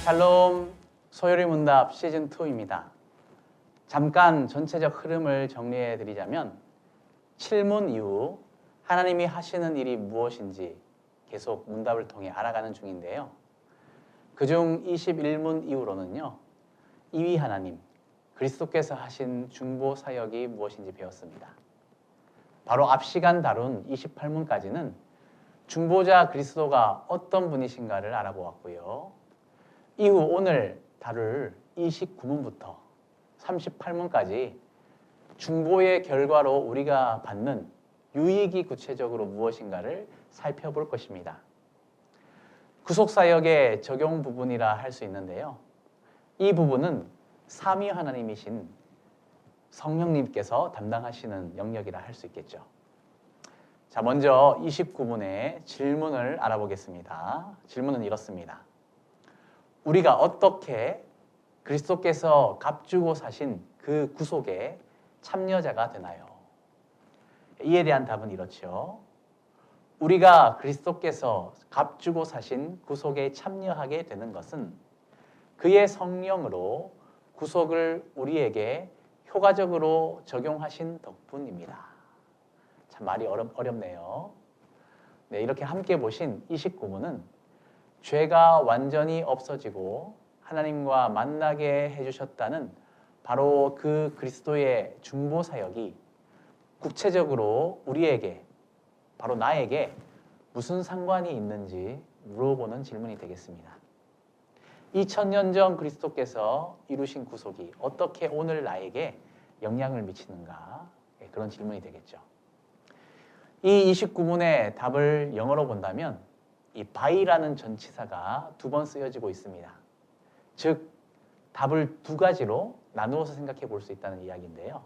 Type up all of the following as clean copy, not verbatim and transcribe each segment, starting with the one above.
샬롬 소요리 문답 시즌2입니다. 잠깐 전체적 흐름을 정리해 드리자면 7문 이후 하나님이 하시는 일이 무엇인지 계속 문답을 통해 알아가는 중인데요. 그중 21문 이후로는요. 이위 하나님, 그리스도께서 하신 중보 사역이 무엇인지 배웠습니다. 바로 앞 시간 다룬 28문까지는 중보자 그리스도가 어떤 분이신가를 알아보았고요. 이후 오늘 다룰 29문부터 38문까지 중보의 결과로 우리가 받는 유익이 구체적으로 무엇인가를 살펴볼 것입니다. 구속사역의 적용 부분이라 할 수 있는데요. 이 부분은 삼위 하나님이신 성령님께서 담당하시는 영역이라 할 수 있겠죠. 자, 먼저 29문의 질문을 알아보겠습니다. 질문은 이렇습니다. 우리가 어떻게 그리스도께서 값주고 사신 그 구속에 참여자가 되나요? 이에 대한 답은 이렇죠. 우리가 그리스도께서 값주고 사신 구속에 참여하게 되는 것은 그의 성령으로 구속을 우리에게 효과적으로 적용하신 덕분입니다. 참 말이 어렵네요. 네, 이렇게 함께 보신 29문은 죄가 완전히 없어지고 하나님과 만나게 해주셨다는 바로 그 그리스도의 중보 사역이 구체적으로 우리에게, 바로 나에게 무슨 상관이 있는지 물어보는 질문이 되겠습니다. 2000년 전 그리스도께서 이루신 구속이 어떻게 오늘 나에게 영향을 미치는가? 그런 질문이 되겠죠. 이 29문의 답을 영어로 본다면 이 by라는 전치사가 2번 쓰여지고 있습니다. 즉, 답을 두 가지로 나누어서 생각해 볼 수 있다는 이야기인데요.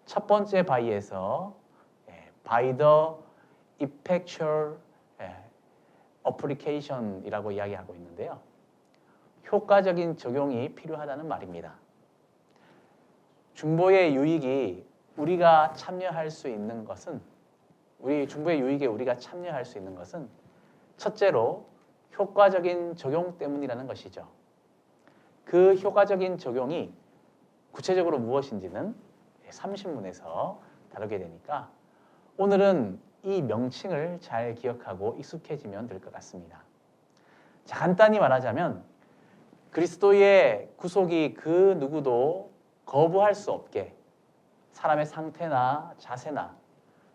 첫 번째 by에서 by the effectual application이라고 이야기하고 있는데요. 효과적인 적용이 필요하다는 말입니다. 중보의 유익이 우리가 참여할 수 있는 것은 중보의 유익에 우리가 참여할 수 있는 것은 첫째로 효과적인 적용 때문이라는 것이죠. 그 효과적인 적용이 구체적으로 무엇인지는 30문에서 다루게 되니까 오늘은 이 명칭을 잘 기억하고 익숙해지면 될 것 같습니다. 자, 간단히 말하자면 그리스도의 구속이 그 누구도 거부할 수 없게 사람의 상태나 자세나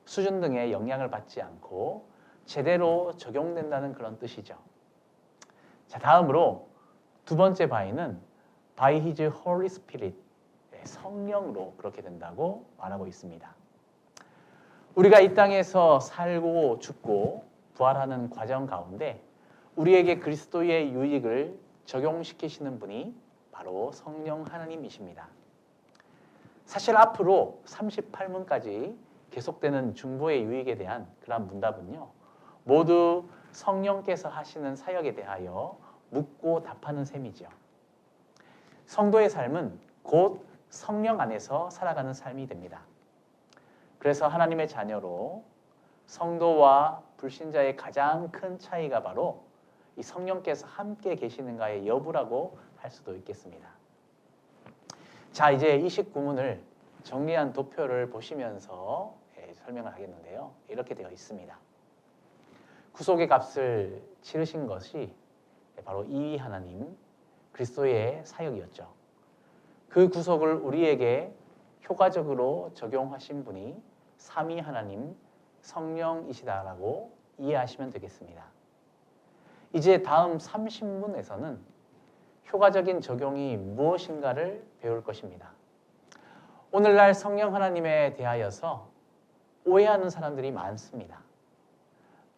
수준 등의 영향을 받지 않고 제대로 적용된다는 그런 뜻이죠. 자, 다음으로 두 번째 바이는 by his Holy Spirit, 성령으로 그렇게 된다고 말하고 있습니다. 우리가 이 땅에서 살고 죽고 부활하는 과정 가운데 우리에게 그리스도의 유익을 적용시키시는 분이 바로 성령 하나님이십니다. 사실 앞으로 38문까지 계속되는 중보의 유익에 대한 그런 문답은요. 모두 성령께서 하시는 사역에 대하여 묻고 답하는 셈이죠. 성도의 삶은 곧 성령 안에서 살아가는 삶이 됩니다. 그래서 하나님의 자녀로 성도와 불신자의 가장 큰 차이가 바로 이 성령께서 함께 계시는가의 여부라고 할 수도 있겠습니다. 자, 이제 29문을 정리한 도표를 보시면서 설명을 하겠는데요. 이렇게 되어 있습니다. 구속의 값을 치르신 것이 바로 이위 하나님, 그리스도의 사역이었죠. 그 구속을 우리에게 효과적으로 적용하신 분이 삼위 하나님, 성령이시다라고 이해하시면 되겠습니다. 이제 다음 30문에서는 효과적인 적용이 무엇인가를 배울 것입니다. 오늘날 성령 하나님에 대하여서 오해하는 사람들이 많습니다.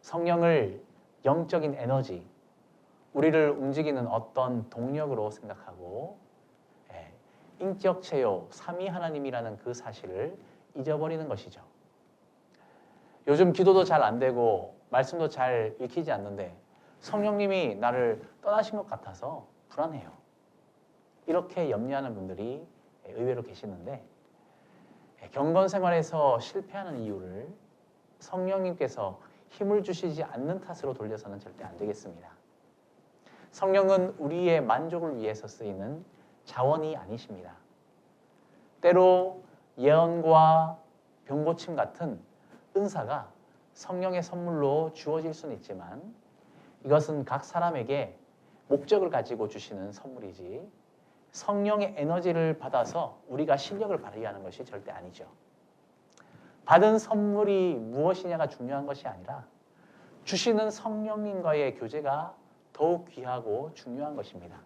성령을 영적인 에너지, 우리를 움직이는 어떤 동력으로 생각하고 인격 체요, 삼위 하나님이라는 그 사실을 잊어버리는 것이죠. 요즘 기도도 잘 안 되고 말씀도 잘 읽히지 않는데 성령님이 나를 떠나신 것 같아서 불안해요. 이렇게 염려하는 분들이 의외로 계시는데 경건 생활에서 실패하는 이유를 성령님께서 힘을 주시지 않는 탓으로 돌려서는 절대 안 되겠습니다. 성령은 우리의 만족을 위해서 쓰이는 자원이 아니십니다. 때로 예언과 병고침 같은 은사가 성령의 선물로 주어질 수는 있지만 이것은 각 사람에게 목적을 가지고 주시는 선물이지 성령의 에너지를 받아서 우리가 실력을 발휘하는 것이 절대 아니죠. 받은 선물이 무엇이냐가 중요한 것이 아니라 주시는 성령님과의 교제가 더욱 귀하고 중요한 것입니다.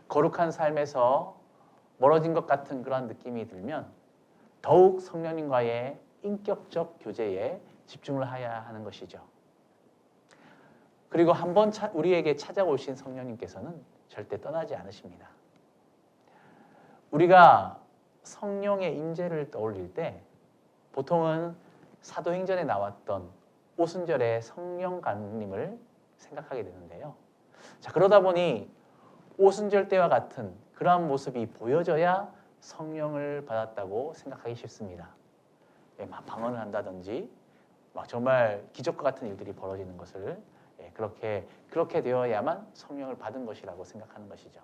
거룩한 삶에서 멀어진 것 같은 그런 느낌이 들면 더욱 성령님과의 인격적 교제에 집중을 해야 하는 것이죠. 그리고 한번 우리에게 찾아오신 성령님께서는 절대 떠나지 않으십니다. 우리가 성령의 임재를 떠올릴 때 보통은 사도행전에 나왔던 오순절의 성령 강림을 생각하게 되는데요. 자, 그러다 보니 오순절 때와 같은 그러한 모습이 보여져야 성령을 받았다고 생각하기 쉽습니다. 막 방언을 한다든지 막 정말 기적과 같은 일들이 벌어지는 것을 그렇게 되어야만 성령을 받은 것이라고 생각하는 것이죠.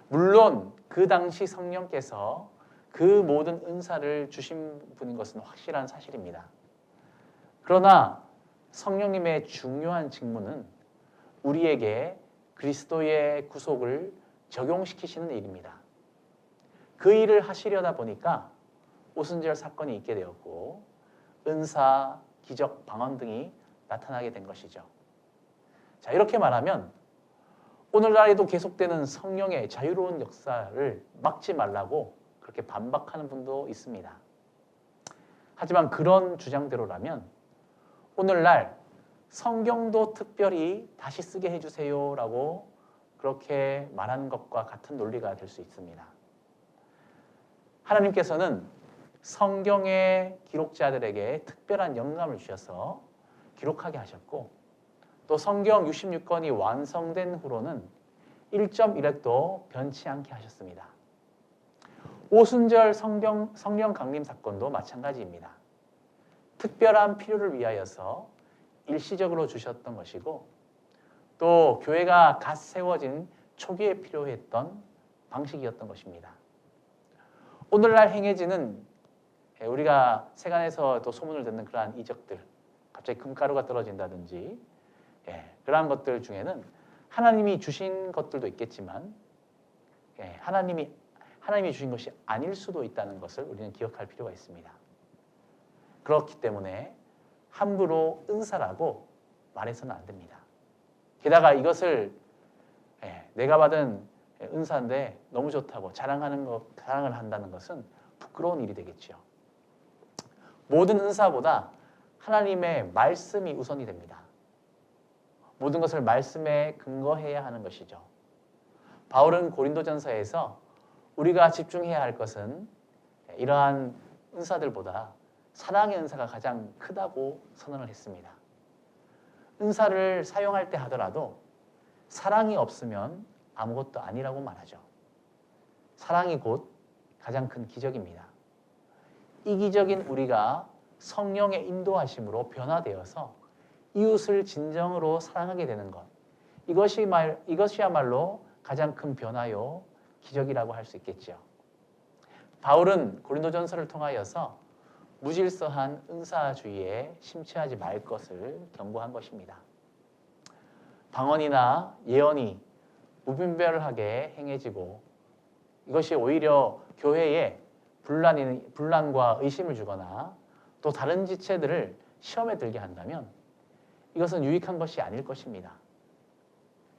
물론 그 당시 성령께서 그 모든 은사를 주신 분인 것은 확실한 사실입니다. 그러나 성령님의 중요한 직무는 우리에게 그리스도의 구속을 적용시키시는 일입니다. 그 일을 하시려다 보니까 오순절 사건이 있게 되었고 은사, 기적, 방언 등이 나타나게 된 것이죠. 자, 이렇게 말하면 오늘날에도 계속되는 성령의 자유로운 역사를 막지 말라고 그렇게 반박하는 분도 있습니다. 하지만 그런 주장대로라면 오늘날 성경도 특별히 다시 쓰게 해주세요라고 그렇게 말하는 것과 같은 논리가 될 수 있습니다. 하나님께서는 성경의 기록자들에게 특별한 영감을 주셔서 기록하게 하셨고 또 성경 66권이 완성된 후로는 1.1획도 변치 않게 하셨습니다. 오순절 성령 강림 사건도 마찬가지입니다. 특별한 필요를 위하여서 일시적으로 주셨던 것이고 또 교회가 갓 세워진 초기에 필요했던 방식이었던 것입니다. 오늘날 행해지는 우리가 세간에서 또 소문을 듣는 그러한 이적들, 갑자기 금가루가 떨어진다든지 그러한 것들 중에는 하나님이 주신 것들도 있겠지만 하나님이 주신 것이 아닐 수도 있다는 것을 우리는 기억할 필요가 있습니다. 그렇기 때문에 함부로 은사라고 말해서는 안 됩니다. 게다가 이것을 내가 받은 은사인데 너무 좋다고 자랑을 한다는 것은 부끄러운 일이 되겠죠. 모든 은사보다 하나님의 말씀이 우선이 됩니다. 모든 것을 말씀에 근거해야 하는 것이죠. 바울은 고린도전서에서 우리가 집중해야 할 것은 이러한 은사들보다 사랑의 은사가 가장 크다고 선언을 했습니다. 은사를 사용할 때 하더라도 사랑이 없으면 아무것도 아니라고 말하죠. 사랑이 곧 가장 큰 기적입니다. 이기적인 우리가 성령의 인도하심으로 변화되어서 이웃을 진정으로 사랑하게 되는 것, 이것이야말로 가장 큰 변화요 기적이라고 할 수 있겠죠. 바울은 고린도전서를 통하여서 무질서한 은사주의에 심취하지 말 것을 경고한 것입니다. 방언이나 예언이 무분별하게 행해지고 이것이 오히려 교회에 분란과 의심을 주거나 또 다른 지체들을 시험에 들게 한다면 이것은 유익한 것이 아닐 것입니다.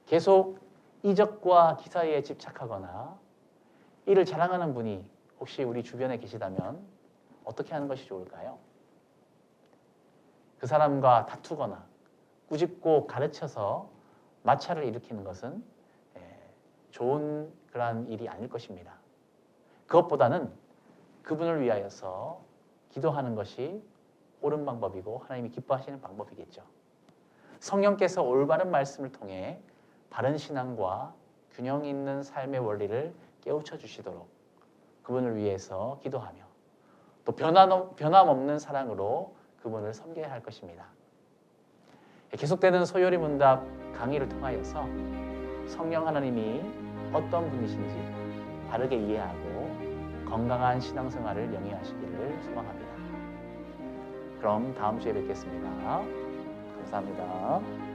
계속 이적과 기사에 집착하거나 이를 자랑하는 분이 혹시 우리 주변에 계시다면 어떻게 하는 것이 좋을까요? 그 사람과 다투거나 꾸짖고 가르쳐서 마찰을 일으키는 것은 좋은 그러한 일이 아닐 것입니다. 그것보다는 그분을 위하여서 기도하는 것이 옳은 방법이고 하나님이 기뻐하시는 방법이겠죠. 성령께서 올바른 말씀을 통해 바른 신앙과 균형 있는 삶의 원리를 깨우쳐 주시도록 그분을 위해서 기도하며 또 변함없는 사랑으로 그분을 섬겨야 할 것입니다. 계속되는 소요리 문답 강의를 통하여서 성령 하나님이 어떤 분이신지 바르게 이해하고 건강한 신앙생활을 영위하시기를 소망합니다. 그럼 다음 주에 뵙겠습니다. 감사합니다.